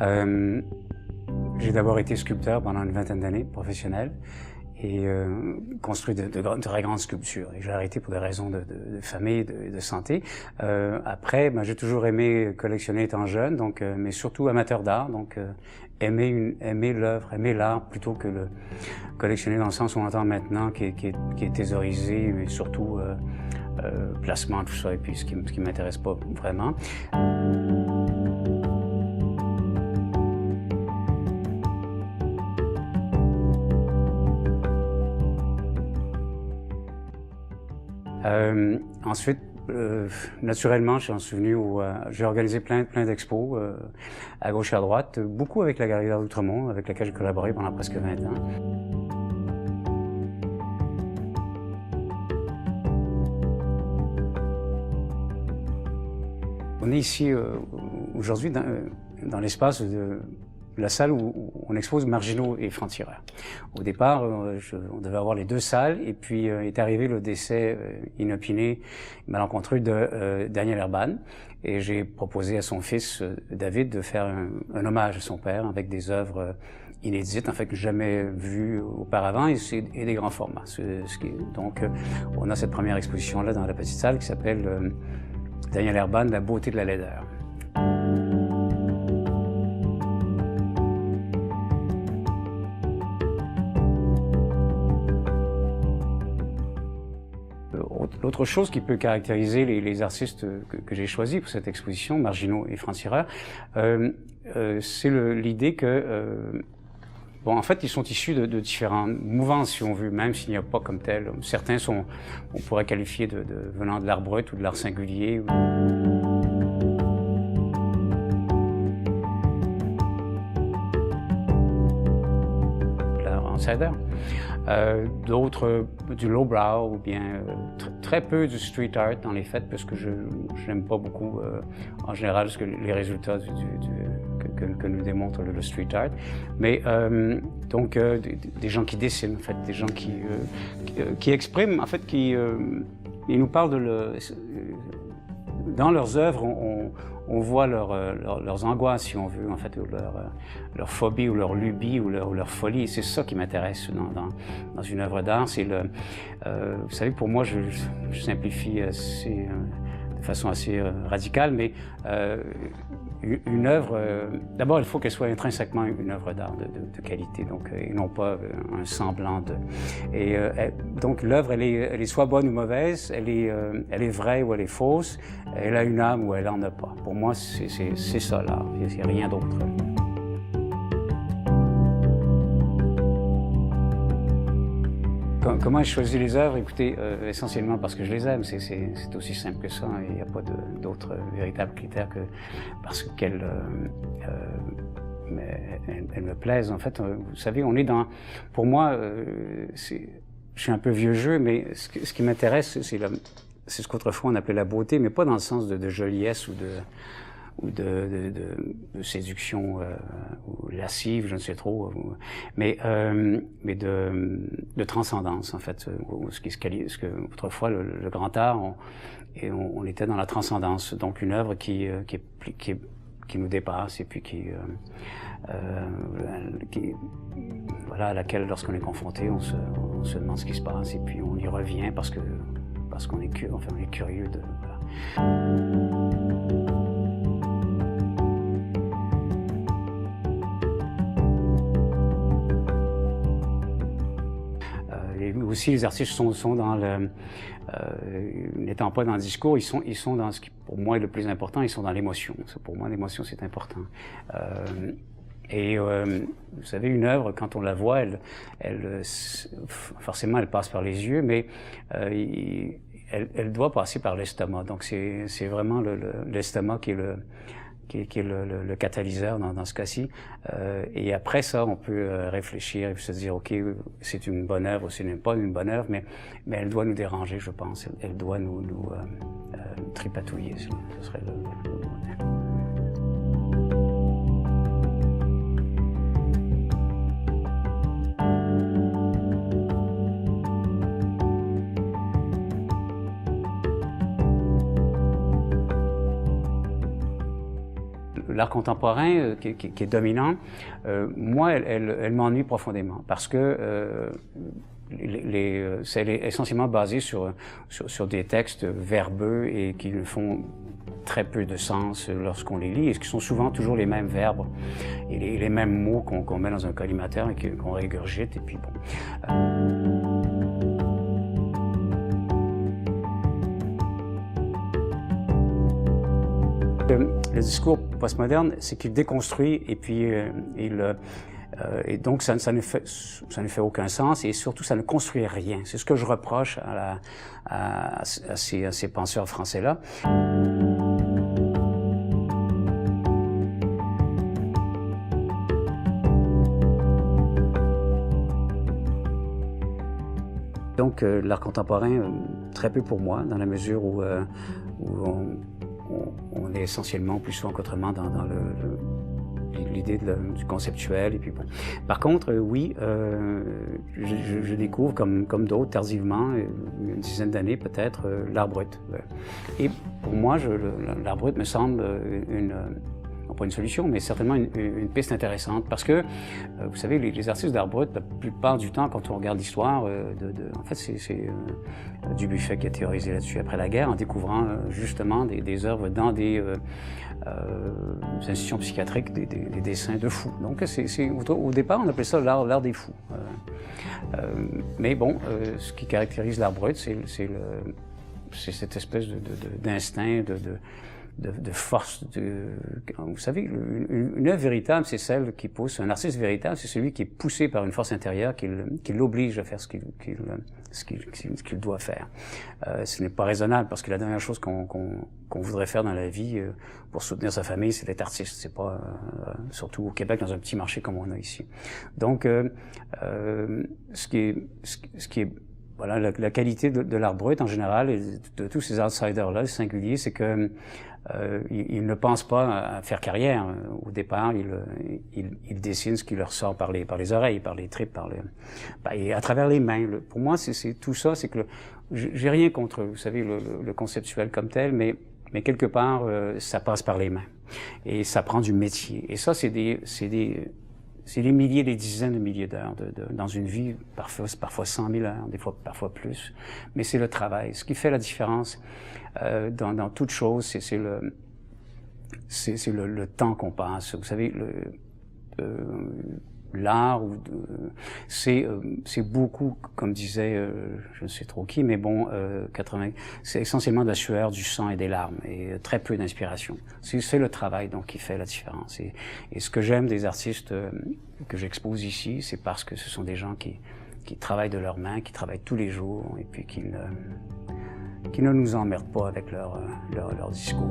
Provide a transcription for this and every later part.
Euh, j'ai d'abord été sculpteur pendant une vingtaine d'années, professionnel, et construit de très grandes sculptures. Et j'ai arrêté pour des raisons de famille, de santé. Après, ben, j'ai toujours aimé collectionner étant jeune, donc, mais surtout amateur d'art, donc aimer l'œuvre, aimer l'art plutôt que le collectionner dans le sens où on entend maintenant, qui est thésaurisé, et surtout placement, tout ça, et puis ce qui m'intéresse pas vraiment. Ensuite, naturellement, j'en suis venu j'ai organisé plein d'expos à gauche et à droite, beaucoup avec la Galerie d'art d'Outremont, avec laquelle j'ai collaboré pendant presque 20 ans. On est ici aujourd'hui dans l'espace de la salle où on expose Marginaux et francs-tireurs. Au départ, on devait avoir les deux salles, et puis est arrivé le décès inopiné, malencontreux de Daniel Herban, et j'ai proposé à son fils David de faire un hommage à son père avec des œuvres inédites, en fait, jamais vues auparavant, et des grands formats. Donc, on a cette première exposition-là dans la petite salle qui s'appelle Daniel Herban, la beauté de la laideur. L'autre chose qui peut caractériser les artistes que j'ai choisis pour cette exposition, Marginaux et francs-tireurs, c'est l'idée que, bon, en fait, ils sont issus de différentes mouvances, si on veut, même s'il n'y a pas comme tel. Certains on pourrait qualifier venant de l'art brut ou de l'art singulier. L'art outsider. D'autres du lowbrow ou bien très peu du street art dans les faits, parce que je n'aime pas beaucoup en général les résultats que nous démontre le street art. Mais donc des gens qui dessinent, en fait, des gens qui expriment, en fait, ils nous parlent dans leurs œuvres, on voit leurs angoisses, si on veut, en fait, leur phobie ou leur lubie ou leur folie. C'est ça qui m'intéresse dans une œuvre d'art. Vous savez, pour moi, je simplifie de façon assez radicale, mais une œuvre, d'abord, il faut qu'elle soit intrinsèquement une œuvre d'art de qualité, donc, et non pas un semblant de. Et donc, l'œuvre, elle est soit bonne ou mauvaise, elle est vraie ou elle est fausse, elle a une âme ou elle en a pas. Pour moi, c'est ça l'art, il n'y a rien d'autre. Comment ai-je choisi les œuvres? Écoutez, essentiellement parce que je les aime, c'est aussi simple que ça. Il n'y a pas d'autres véritables critères que parce qu'elles me plaisent. En fait, vous savez, on est dans... Pour moi, je suis un peu vieux jeu, mais ce qui m'intéresse, c'est ce qu'autrefois on appelait la beauté, mais pas dans le sens de joliesse ou de séduction ou lascive, je ne sais trop, mais de transcendance, en fait, ce que autrefois le grand art, on était dans la transcendance, donc une œuvre qui nous dépasse et puis voilà, à laquelle, lorsqu'on est confronté, on se demande ce qui se passe et puis on y revient parce qu'on est curieux de... Voilà. Aussi, les artistes sont dans n'étant pas dans le discours, ils sont dans ce qui, pour moi, est le plus important, ils sont dans l'émotion. Pour moi, l'émotion, c'est important. Vous savez, une œuvre, quand on la voit, forcément, elle passe par les yeux, mais elle doit passer par l'estomac. Donc, c'est vraiment l'estomac qui est le catalyseur dans ce cas-ci. Et après ça, on peut réfléchir et se dire, OK, c'est une bonne œuvre, ce n'est pas une bonne œuvre, mais elle doit nous déranger, je pense. Elle doit nous tripatouiller. Ce serait le mot. l'art contemporain qui est dominant, moi, elle m'ennuie profondément parce que c'est essentiellement basé sur des textes verbeux et qui font très peu de sens lorsqu'on les lit, et qui sont souvent toujours les mêmes verbes et les mêmes mots qu'on met dans un collimateur et qu'on régurgite, et puis bon. Le discours postmoderne, c'est qu'il déconstruit et puis et donc ça ne fait aucun sens, et surtout ça ne construit rien. C'est ce que je reproche à ces penseurs français-là. Donc l'art contemporain, très peu pour moi, dans la mesure où on est essentiellement, plus souvent qu'autrement, dans l'idée du conceptuel, et puis bon. Par contre, oui, je découvre, comme d'autres, tardivement, une dizaine d'années peut-être, l'art brut. Et pour moi, l'art brut me semble non pas une solution, mais certainement une piste intéressante, parce que, vous savez, les artistes d'art brut, la plupart du temps, quand on regarde l'histoire, en fait, c'est Dubuffet qui a théorisé là-dessus après la guerre, en découvrant justement des œuvres dans des institutions psychiatriques, des dessins de fous. Donc, au départ, on appelait ça l'art des fous. Mais bon, ce qui caractérise l'art brut, c'est cette espèce d'instinct, de force. Vous savez, une œuvre véritable, c'est celle qui pousse. Un artiste véritable, c'est celui qui est poussé par une force intérieure qui l'oblige à faire ce qu'il doit faire. Ce n'est pas raisonnable, parce que la dernière chose qu'on voudrait faire dans la vie pour soutenir sa famille, c'est d'être artiste. C'est pas, surtout au Québec, dans un petit marché comme on a ici. Donc, ce qui est voilà, la qualité de l'art brut en général, et de tous ces outsiders-là, les singuliers, c'est que ils ne pensent pas à faire carrière. Au départ, ils dessinent ce qui leur sort par les oreilles, par les tripes, et à travers les mains. Pour moi, c'est tout ça. C'est que j'ai rien contre, vous savez, le conceptuel comme tel, mais quelque part, ça passe par les mains. Et ça prend du métier. Et ça, c'est des milliers, des dizaines de milliers d'heures dans une vie, parfois 100 000 heures, des fois parfois plus. Mais c'est le travail. Ce qui fait la différence dans toute chose, c'est le temps qu'on passe. Vous savez, l'art, c'est beaucoup, comme disait, je ne sais trop qui, mais bon, c'est essentiellement de la sueur, du sang et des larmes, et très peu d'inspiration. C'est le travail, donc, qui fait la différence. Et ce que j'aime des artistes que j'expose ici, c'est parce que ce sont des gens qui travaillent de leurs mains, qui travaillent tous les jours, et puis qui ne nous emmerdent pas avec leur discours.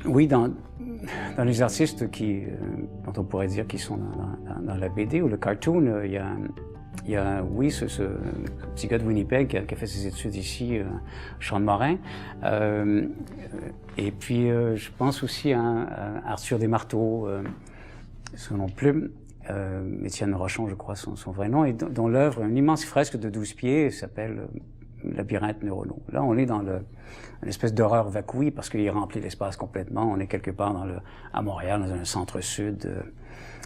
Oui, dans les artistes dont on pourrait dire qu'ils sont dans la BD ou le cartoon, il y a oui, ce petit gars de Winnipeg qui a fait ses études ici, Sean Morin. Et puis, je pense aussi à Arthur Desmarteaux, son nom de plume, Étienne Rochon, je crois, son vrai nom, et dont l'œuvre, une immense fresque de 12 pieds, s'appelle Labyrinthe neuronaux. Là, on est dans une espèce d'horreur vacouille, parce qu'il remplit l'espace complètement. On est quelque part à Montréal, dans un centre-sud,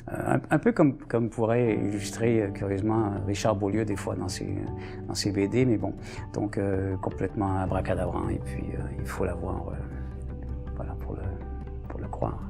un peu comme pourrait illustrer curieusement Richard Beaulieu des fois dans ses BD, mais bon, donc complètement abracadabrant, et puis il faut l'avoir, voilà, pour le croire.